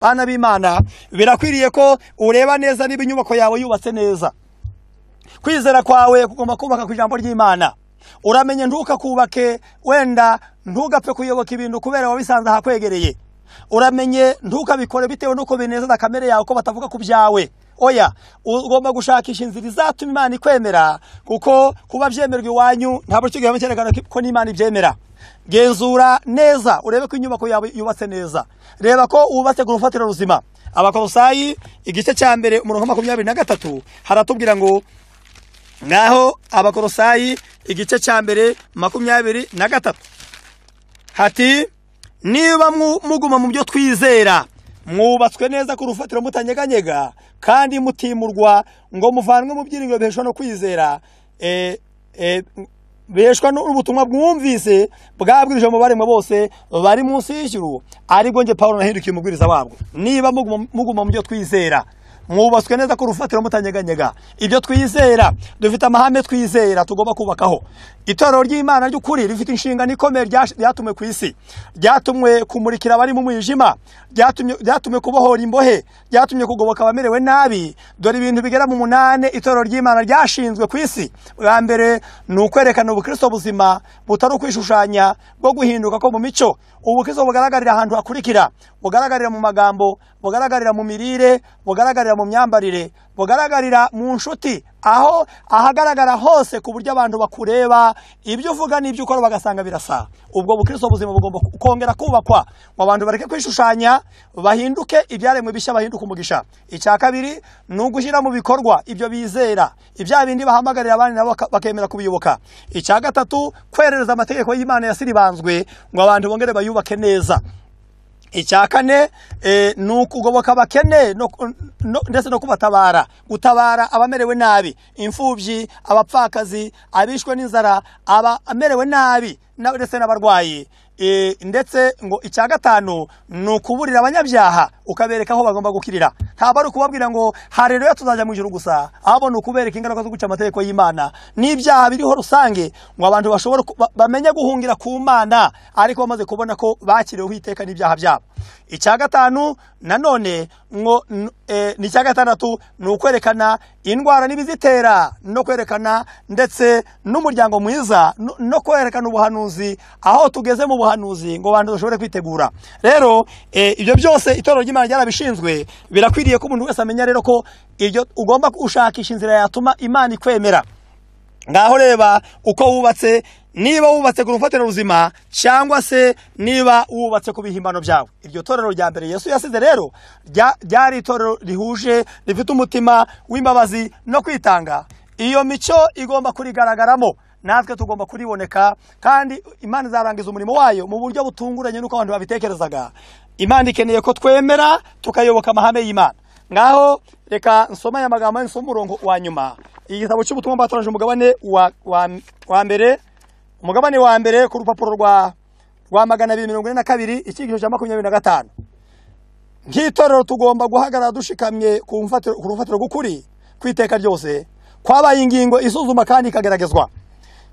bana b'Imana birakwiriye ko ureba neza niba inyubako yawe yubatse neza. Kwizera kwawe kugomba kubaka ku ijambo ry'Imana. Uramenye ntukakubake wenda ntugapfe kuyoboka ibintu kubera wabisanze hakwegereye. Uramenye ntukabikore bitewe nuko binezeza kamere yawe ko batavuga ku byawe. Oya, ugomba gushakisha inzira izatuma Imana ikwemera, kuko kuba byemerwa iwanyu ntabwo kigiye cyerekana ko n'Imana ibyemera. Genzura neza urebe ko inyubako yawe yubatse neza. Reba ko wubatse ku rufatiro ruzima. Abakolosayi igice cya mbere umurongo 23 haratubwira ngo ngaho Abakolosayi igice cya mbere 23 hati niba muguma mu byo twizera mwubatswe neza ku rufatiro mutanyeganyega kandi mutimurwa ngo muvanwe mu byiringiro biheshwa no kwizera biheshwa n'ubutumwa bwumvise bwabwirije mu baremwe bose bari munsi y'ijuru, ariko nje Paulo nahindukiye umubwiriza wabwo. Niba muguma mu byo twizera mwubatswe neza ku rufatiro mutanyeganyega, ibyo twizera dufite amahame twizera tugomba kubakaho. Itorero ry'Imana ry'ukuri rifite inshingano ikomeye ryatumwe ku isi, ryatumwe kumurikira abari mu mwijima, ryatumwe kubohora imbohe, ryatumwe kugoboka abamerewe nabi. Dore ibintu bigera mu 8 itorero ry'Imana ryashinzwe ku isi. Bwa mbere ni ukwerekana ubukristo buzima butari ukwishushanya bwo guhinduka ko mu mico. Ubukristo bugaragarira ahantu hakurikira: bugaragarira mu magambo, bugaragarira mu mirire, bugaragarira mu myambarire, bugaragarira mu nshuti, aho ahagaragara hose ku buryo abantu bakureba ibyo uvuga n'ibyo ukora bagasanga birasa. Ubwo bukristo buzima bugomba kongera kubakwa ngo abantu bareke kwishushanya, bahinduke ibyaremwe bishya, bahinduka umugisha. Icya kabiri ni ugushyira mu bikorwa ibyo bizera, ibya bindi bahamagarira abandi nabo bakemera kubiyoboka. Icya gatatu kwerereza amategeko y'Imana yasiribanzwe ngo abantu bongere bayubake neza. Icya kane ni ukugoboka abakene ndetse no kubatabara, gutabara abamerewe nabi, imfubyi, abapfakazi, abishwe n'inzara, abamerewe nabi ndetse n'abarwayi. Ndetse ngo icya gatanu ni ukuburira abanyabyaha ukabereka aho bagomba gukirira. Ntabwo ari ukubabwira ngo haleluya tuzajya mu ijuru gusa, ahubwo ni ukubereka ingaruka zo guca amategeko y'Imana n'ibyaha biriho rusange, ngo abantu bashobora bamenye guhungira ku Mana ariko bamaze kubona ko bakiriweho iteka n'ibyaha byabo. Icya gatanu nanone ngo ni icya gatandatu ni ukwerekana indwara n'ibizitera, no kwerekana ndetse n'umuryango mwiza, no kwerekana ubuhanuzi aho tugeze mu buhanuzi ngo abantu bashobore kwitegura. Rero ibyo byose itorero ry'Imana ryarabishinzwe. Birakwiriye ko umuntu wese amenya rero ko ibyo ugomba gushakisha inzira yatuma Imana ikwemera. Ngaho reba uko wubatse, niba wubatse ku rufatiro ruzima cyangwa se niba wubatse ku bihimbano byawe. Iryo torero rya mbere Yesu yasize rero ryari itorero rihuje, rifite umutima w'imbabazi no kwitanga. Iyo mico igomba kurigaragaramo, natwe tugomba kuriboneka, kandi Imana izarangiza umurimo wayo mu buryo butunguranye nuko abantu babitekerezaga. Imana ikeneye ko twemera tukayoboka amahame y'Imana. Ngaho reka nsoma aya magambo nsoma umurongo wa nyuma. Igitabo cy'ubutumwa bwatoranyije umugabane wa mbere, umugabane wa mbere ku rupapuro rwa 242 ikigisho cya 25. Nk'itorero tugomba guhagarara dushikamye ku rufatiro gukuri kwiteka ryose, kwabaye ingingo isuzuma kandi ikageragezwa.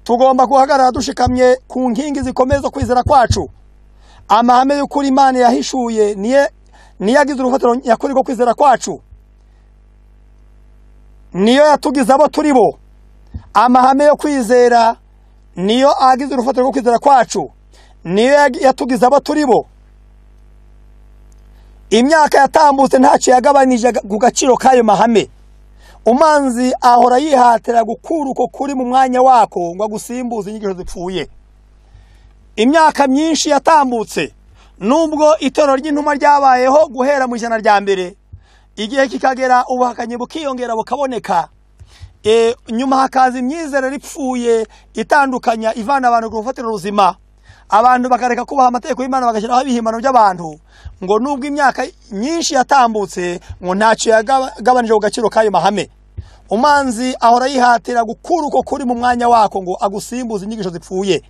Tugomba guhagarara dushikamye ku nkingi zikomeza kwizera kwacu. Amahame y'ukuri Imana yahishuye niyo yagize urufatiro nyakuri rwo kwizera kwacu, niyo yatugize abo turi bo. Amahame yo kwizera niyo agize urufatiro rwo kwizera kwacu, niyo yatugize abo turi bo. Imyaka yatambutse ntacyo yagabanije ku gaciro k'ayo mahame. Umanzi ahora yihatira gukura uko kuri mu mwanya wako ngo agusimbuze inyigisho zipfuye. Imyaka myinshi yatambutse, nubwo itorero ry'intumwa ryabayeho guhera mu ijana rya mbere, igihe kikagera ubuhakanyi bukiyongera bukaboneka. Nyuma hakaza imyizerere ipfuye itandukanya ivana abantu ku rufatiro ruzima. Abantu bakareka kubaha amategeko y'Imana bagashyiraho ibihimbano by'abantu. Ngo nubwo imyaka myinshi yatambutse ngo ntacyo yagabanije ku gaciro k'ayo mahame. Umanzi ahora yihatira gukura uko kuri mu mwanya wako ngo agusimbuze inyigisho zipfuye.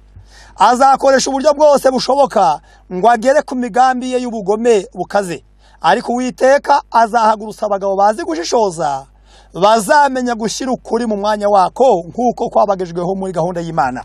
Azakoresha uburyo bwose bushoboka ngo agere ku migambi ye y'ubugome bukaze. Ariko Uwiteka azahagurusa abagabo bazi gushishoza, bazamenya gushyira ukuri mu mwanya wako nk'uko kwabagejweho muri gahunda y'Imana.